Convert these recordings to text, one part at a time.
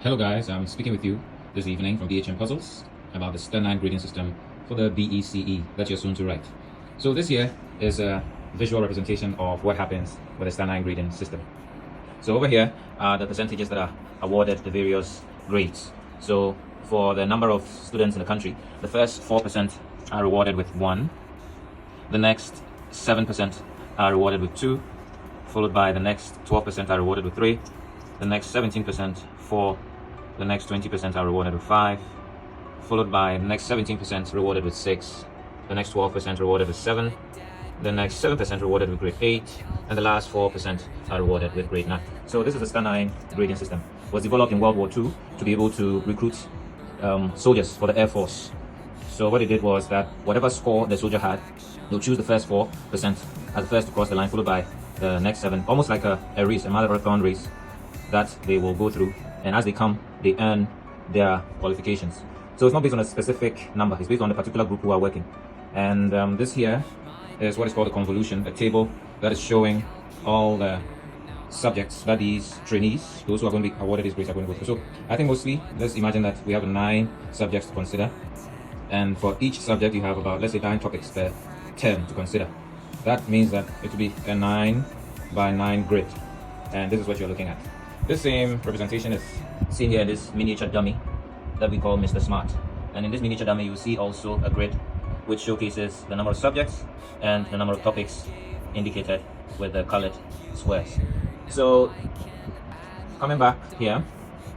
Hello guys, I'm speaking with you this evening from BHM Puzzles about the Stanine grading system for the BECE that you're soon to write. So this here is a visual representation of what happens with the Stanine grading system. So over here are the percentages that are awarded the various grades. So for the number of students in the country, the first 4% are rewarded with 1, the next 7% are rewarded with 2, followed by the next 12% are rewarded with 3, the next 17% 4, the next 20% are rewarded with 5, followed by the next 17% rewarded with 6, the next 12% rewarded with 7, the next 7% rewarded with grade 8, and the last 4% are rewarded with grade 9. So this is the Stanine grading system. It was developed in World War II to be able to recruit soldiers for the Air Force. So what it did was that whatever score the soldier had, they'll choose the first 4% as the first to cross the line, followed by the next 7, almost like a race, a marathon race that they will go through, and as they come, they earn their qualifications. So it's not based on a specific number, it's based on the particular group who are working. And this here is what is called a convolution, a table that is showing all the subjects that these trainees, those who are going to be awarded these grades, are going to go through. So I think mostly, let's imagine that we have 9 subjects to consider, and for each subject you have about, let's say, 9 topics per term to consider. That means that it will be a 9 by 9 grid, and this is what you're looking at. This same representation is seen here in this miniature dummy that we call Mr. Smart. And in this miniature dummy, you see also a grid which showcases the number of subjects and the number of topics indicated with the colored squares. So coming back here,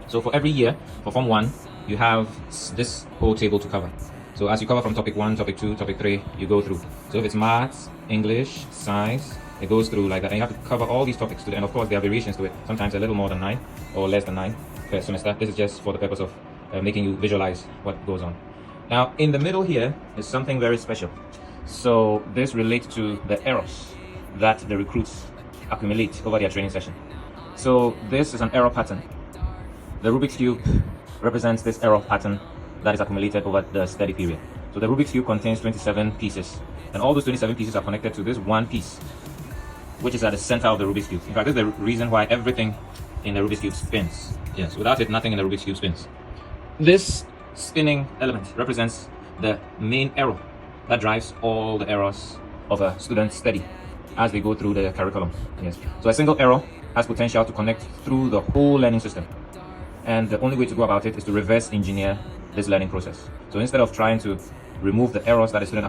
so for every year, for Form 1, you have this whole table to cover. So as you cover from topic 1, topic 2, topic 3, you go through. So if it's maths, English, science, it goes through like that, and you have to cover all these topics to the end. Of course, there are variations to it, sometimes a little more than 9 or less than 9 per semester. This is just for the purpose of making you visualize what goes on. Now, in the middle here is something very special. So this relates to the errors that the recruits accumulate over their training session. So this is an error pattern. The Rubik's Cube represents this error pattern that is accumulated over the study period. So the Rubik's Cube contains 27 pieces, and all those 27 pieces are connected to this one piece, which is at the center of the Rubik's Cube. In fact, this is the reason why everything in the Rubik's Cube spins. Yes, without it, nothing in the Rubik's Cube spins. This spinning element represents the main error that drives all the errors of a student's study as they go through the curriculum. Yes. So a single error has potential to connect through the whole learning system. And the only way to go about it is to reverse engineer this learning process. So instead of trying to remove the errors that a student